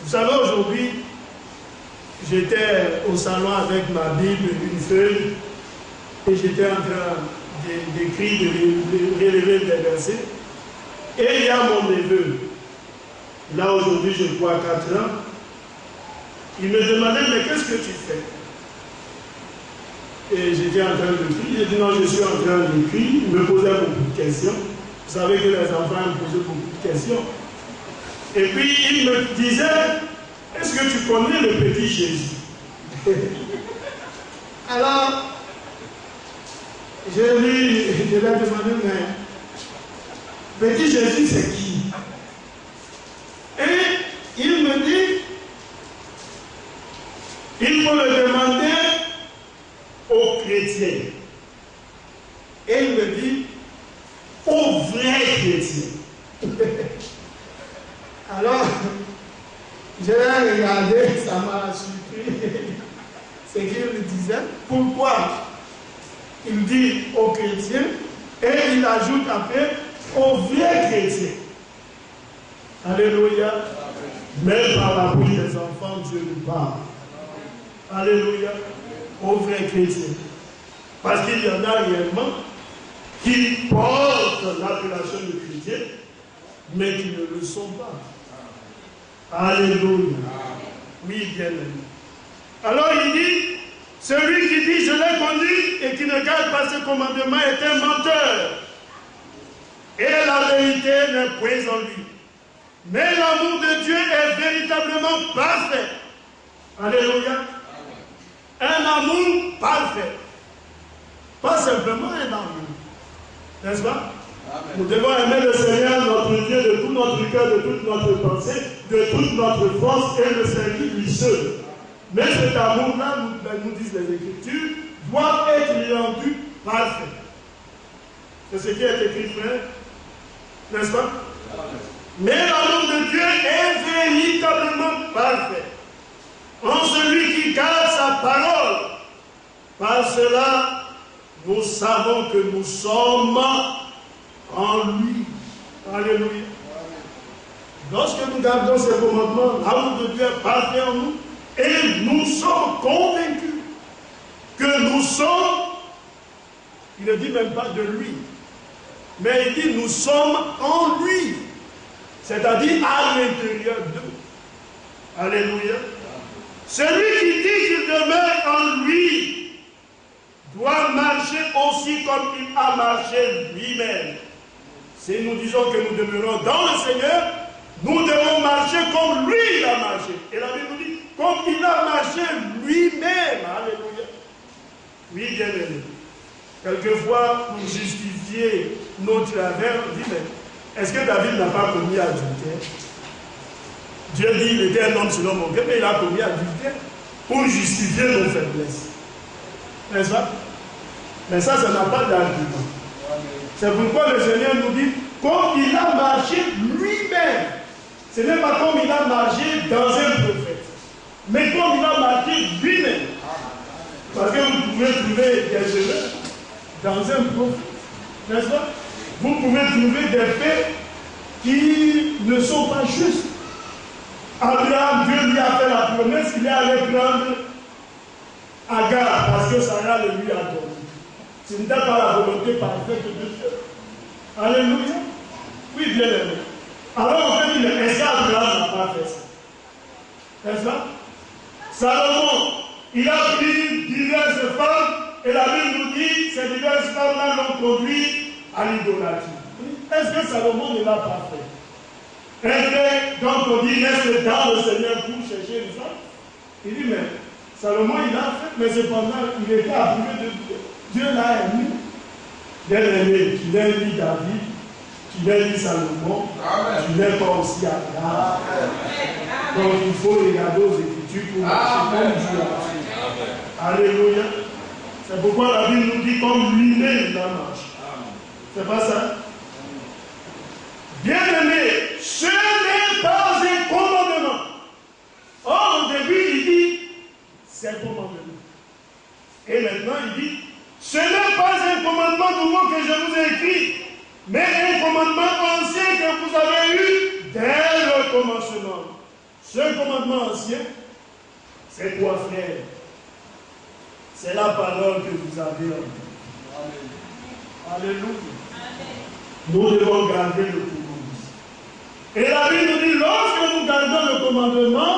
Vous savez, aujourd'hui, j'étais au salon avec ma Bible, une feuille, et j'étais en train d'écrire, de relever des versets. Et il y a mon neveu, là aujourd'hui je crois 4 ans, il me demandait, mais qu'est-ce que tu fais? Et j'étais en train d'écrire, j'ai dit non, je suis en train d'écrire, il me posait beaucoup de questions. Vous savez que les enfants me posaient beaucoup de questions. Et puis il me disait, est-ce que tu connais le petit Jésus? Alors, je lui ai demandé, mais petit Jésus, c'est qui? Et il me dit, il faut le demander aux chrétiens. Et il me dit, aux vrais chrétiens. Alors, je l'ai regardé, ça m'a surpris. C'est qu'il me disait, pourquoi? Il dit aux chrétiens, et il ajoute après, aux vrais chrétiens. Alléluia. Même par la bouche des enfants, Dieu nous parle. Alléluia. Aux vrais chrétiens. Parce qu'il y en a réellement qui portent l'appellation de chrétien, mais qui ne le sont pas. Alléluia. Oui, bien aimé. Alors il dit, celui qui dit je l'ai connu et qui ne garde pas ses commandements est un menteur. Et la vérité n'est point en lui. Mais l'amour de Dieu est véritablement parfait. Alléluia. Un amour parfait. Pas simplement un amour. N'est-ce pas? Amen. Nous devons aimer le Seigneur, notre Dieu, de tout notre cœur, de toute notre pensée, de toute notre force et le servir lui seul. Mais cet amour-là, nous disent les Écritures, doit être rendu parfait. C'est ce qui est écrit, frère. N'est-ce pas? Mais l'amour de Dieu est véritablement parfait en celui qui garde sa parole. Par cela, nous savons que nous sommes en lui. Alléluia. Lorsque nous gardons ces commandements, l'amour de Dieu est parfait en nous et nous sommes convaincus que nous sommes, il ne dit même pas de lui, mais il dit nous sommes en lui, c'est-à-dire à l'intérieur d'eux. Alléluia. Celui qui dit qu'il demeure en lui doit marcher aussi comme il a marché lui-même. Si nous disons que nous demeurons dans le Seigneur, nous devons marcher comme lui il a marché. Et la Bible nous dit, comme il a marché lui-même. Alléluia. Oui, bien aimé. Quelquefois, pour justifier nos travers, on dit, mais est-ce que David n'a pas commis adultère? Dieu dit, il était un homme selon mon cœur, mais il a commis adultère pour justifier nos faiblesses. N'est-ce pas? Mais ça n'a pas d'argument. C'est pourquoi le Seigneur nous dit, comme il a marché lui-même. Ce n'est pas comme il a marché dans un prophète, mais comme il a marché lui-même. Parce que vous pouvez trouver des erreurs dans un prophète, n'est-ce pas? Vous pouvez trouver des faits qui ne sont pas justes. Abraham, Dieu lui a fait la promesse qu'il est allé prendre Agar parce que Sarah le lui a donné. Ce n'était pas la volonté parfaite de Dieu. Alléluia. Oui, bien aimé. Alors on peut dire, est-ce qu'Abraham n'a pas fait ça? N'est-ce pas? Salomon, il a pris diverses femmes et la Bible nous dit que ces diverses femmes-là l'ont conduit à l'idolâtrie. Est-ce que Salomon ne l'a pas fait? Donc on dit, reste dans le Seigneur pour chercher une femme. Il dit, mais Salomon il l'a fait, mais cependant il était approuvé de Dieu. Dieu l'a aimé. Bien aimé, tu l'as dit David, tu l'as dit Salomon, tu l'as pas aussi Abraham. Donc il faut regarder aux Écritures pour marcher comme Dieu a fait. Alléluia. C'est pourquoi la Bible nous dit comme lui-même il a marché. C'est pas ça? Bien aimé, ce n'est pas un commandement. Or, au début, il dit, c'est un commandement. Et maintenant, il dit, ce n'est pas un commandement nouveau que je vous ai écrit, mais un commandement ancien que vous avez eu dès le commencement. Ce commandement ancien, c'est quoi, frère? C'est la parole que vous avez en vous. Alléluia. Nous devons garder le commandement. Et la Bible nous dit, lorsque nous gardons le commandement,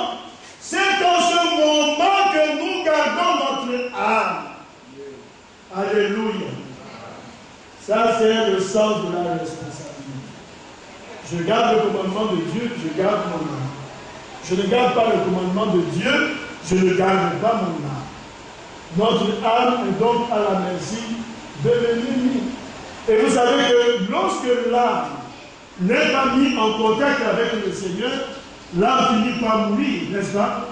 c'est en ce moment que nous gardons notre âme. Alléluia. Ça, c'est le sens de la responsabilité. Je garde le commandement de Dieu, je garde mon âme. Je ne garde pas le commandement de Dieu, je ne garde pas mon âme. Notre âme est donc à la merci de l'ennemi. Et vous savez que lorsque l'âme n'est pas mise en contact avec le Seigneur, l'âme finit par mourir, n'est-ce pas?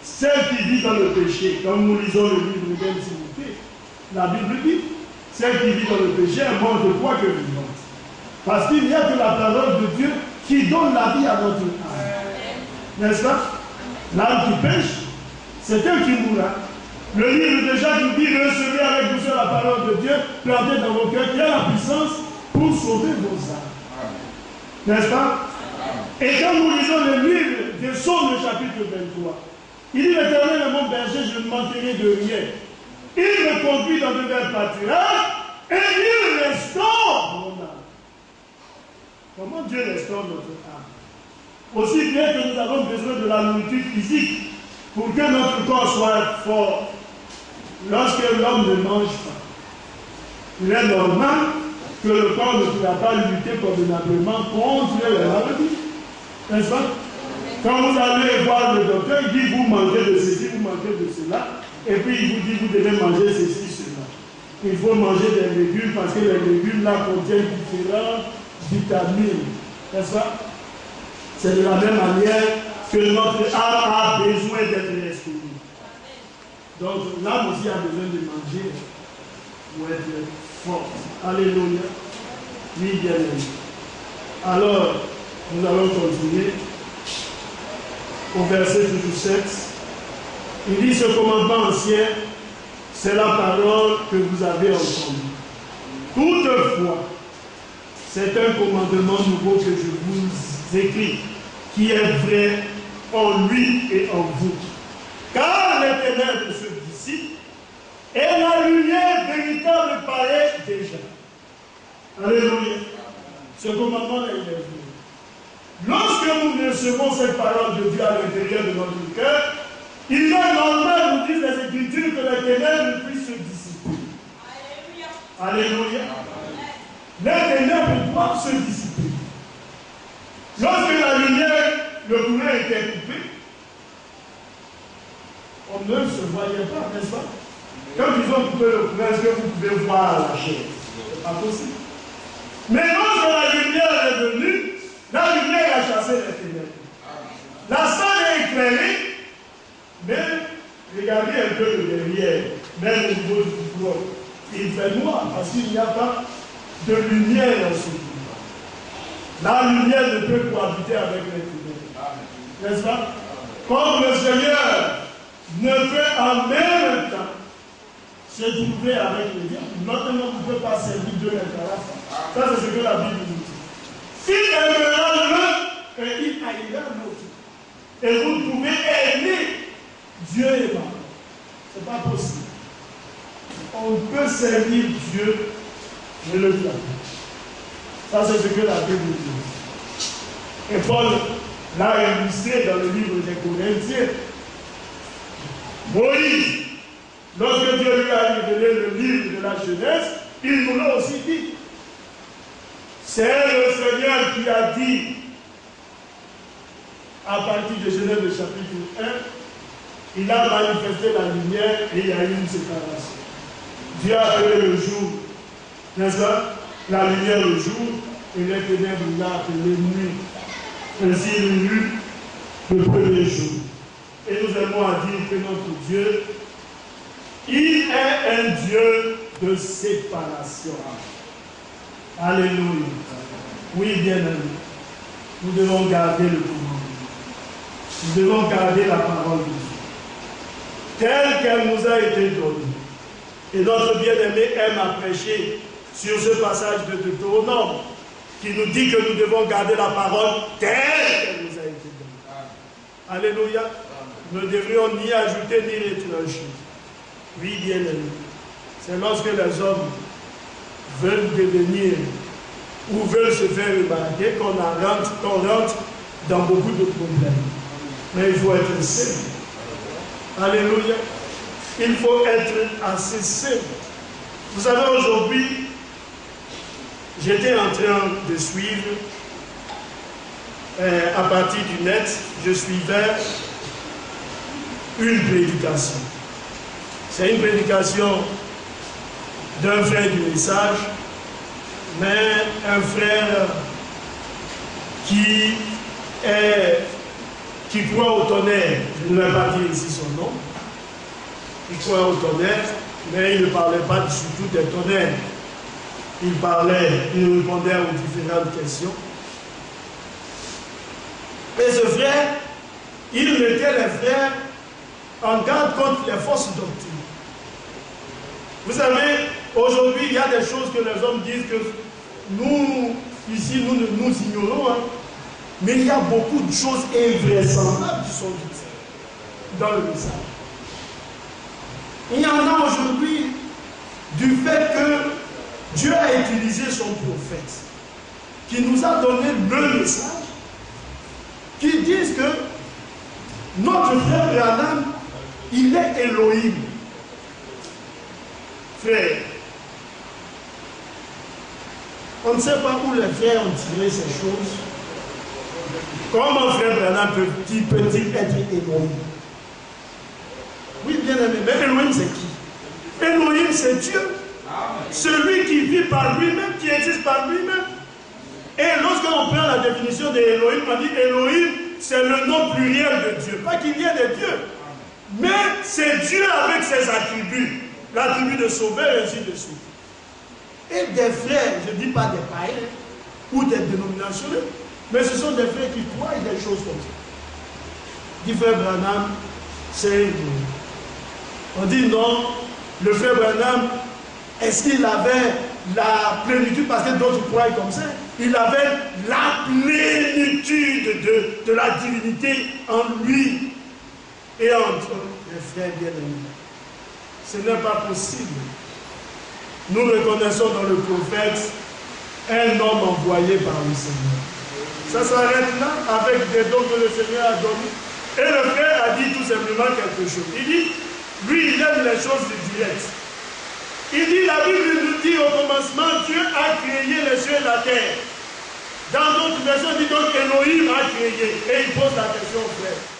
Celle qui vit dans le péché, comme nous lisons le livre de Timothée, la Bible dit, celle qui vit dans le péché est morte de quoi que vivante. Parce qu'il n'y a que la parole de Dieu qui donne la vie à notre âme. N'est-ce pas? L'âme qui pêche, c'est elle qui mourra. Le livre de Jacques nous dit, recevez avec douceur la parole de Dieu, plantée dans vos cœurs, qui a la puissance pour sauver vos âmes. N'est-ce pas? Et quand nous lisons le livre de Psaume, le chapitre 23, il dit, l'Éternel est mon berger, je ne manquerai de rien. Il me conduit dans de verts pâturages et il restaure mon âme. Comment Dieu restaure notre âme? Aussi bien que nous avons besoin de la nourriture physique pour que notre corps soit fort. Lorsque l'homme ne mange pas, il est normal que le corps ne pourra pas lutter convenablement contre les maladies. N'est-ce pas? Quand vous allez voir le docteur, il dit vous mangez de ceci, vous mangez de cela, et puis il vous dit vous devez manger ceci, cela. Il faut manger des légumes parce que les légumes là contiennent différentes vitamines. N'est-ce pas? C'est de la même manière que notre âme a besoin d'être restaurée. Donc l'âme aussi a besoin de manger pour être forte. Alléluia. Oui, bien aimé. Alors, Nous allons continuer au verset 7. Il dit, ce commandement ancien, c'est la parole que vous avez entendue. Toutefois, c'est un commandement nouveau que je vous écris, qui est vrai en lui et en vous. Car les ténèbres se dissipent et la lumière véritable paraît déjà. Alléluia. Ce commandement est venu. Lorsque nous recevons cette parole de Dieu à l'intérieur de notre cœur, il est normal, nous disent les Écritures, que les ténèbres puissent se dissiper. Alléluia. Les ténèbres doivent se dissiper. Lorsque la lumière, le courant était coupé, on ne se voyait pas, n'est-ce pas? Quand ils ont coupé le courant, est-ce que vous pouvez voir la chair? Ce n'est pas possible. Mais lorsque la lumière est venue, la lumière a chassé les ténèbres. La salle est éclairée, mais regardez un peu le derrière, même au niveau du couloir. Il fait noir parce qu'il n'y a pas de lumière dans ce couloir. La lumière ne peut cohabiter avec les ténèbres. N'est-ce pas? Comme le Seigneur ne peut en même temps se trouver avec les diables, maintenant vous ne pouvez pas servir Dieu l'incarnation. Ça, c'est ce que la Bible nous dit. S'il aimera l'un, et il haïra l'autre. Et vous pouvez aimer Dieu et moi. Ce n'est pas possible. On peut servir Dieu et le diable. Ça, c'est ce que la Bible dit. Et Paul l'a illustré dans le livre des Corinthiens. Moïse, lorsque Dieu lui a révélé le livre de la Genèse, il nous l'a aussi dit. C'est le Seigneur qui a dit, à partir de Genèse de chapitre 1, il a manifesté la lumière et il y a eu une séparation. Dieu a appelé le jour, n'est-ce pas? La lumière le jour et les ténèbres il a appelé nuit. Ainsi il eut le premier jour. Et nous aimons à dire que notre Dieu, il est un Dieu de séparation. Alléluia. Oui, bien-aimés, nous devons garder le commandement. Nous devons garder la parole de Dieu, telle qu'elle nous a été donnée. Et notre bien-aimé aime à prêcher sur ce passage de Deutéronome, qui nous dit que nous devons garder la parole telle qu'elle nous a été donnée. Alléluia. Nous ne devrions ni ajouter ni retrancher. Oui, bien-aimés, c'est lorsque les hommes veulent devenir ou veulent se faire remarquer qu'on rentre dans beaucoup de problèmes. Mais il faut être simple. Alléluia. Il faut être assez simple. Vous savez, aujourd'hui, j'étais en train de suivre, à partir du net, je suivais une prédication. C'est une prédication d'un frère du message, mais un frère qui croit au tonnerre. Je ne vais pas dire ici son nom. Il croit au tonnerre, mais il ne parlait pas surtout des tonnerres. Il répondait aux différentes questions. Et ce frère, il mettait les frères en garde contre les fausses doctrines. Vous savez, aujourd'hui, il y a des choses que les hommes disent que nous, ici, nous ignorons. Hein. Mais il y a beaucoup de choses invraisemblables qui sont dites dans le message. Il y en a aujourd'hui du fait que Dieu a utilisé son prophète, qui nous a donné le message, qui disent que notre frère Branham, il est Elohim. Frère, on ne sait pas où les frères ont tiré ces choses. Comment frère Branham peut-il être Elohim? Oui, bien aimé, mais Elohim c'est qui? Elohim c'est Dieu. Celui qui vit par lui-même, qui existe par lui-même. Et lorsqu'on prend la définition d'Elohim, on dit Elohim, c'est le nom pluriel de Dieu. Pas qu'il y ait des dieux, mais c'est Dieu avec ses attributs. L'attribut de sauveur et ainsi de suite. Et des frères, je ne dis pas des païens ou des dénominationnels, Mais ce sont des frères qui croient des choses comme ça. Dit frère Branham, c'est... On dit non, le frère Branham, est-ce qu'il avait la plénitude, parce que d'autres croient comme ça, il avait la plénitude de la divinité en lui et entre les frères bien-aimés. Ce n'est pas possible. Nous reconnaissons dans le prophète un homme envoyé par le Seigneur. Ça s'arrête là avec des dons que le Seigneur a donnés. Et le frère a dit tout simplement quelque chose. Il dit, lui, il aime les choses directes. Il dit, la Bible nous dit au commencement, Dieu a créé les cieux et la terre. Dans d'autres versions, il dit donc Elohim a créé. Et il pose la question au frère.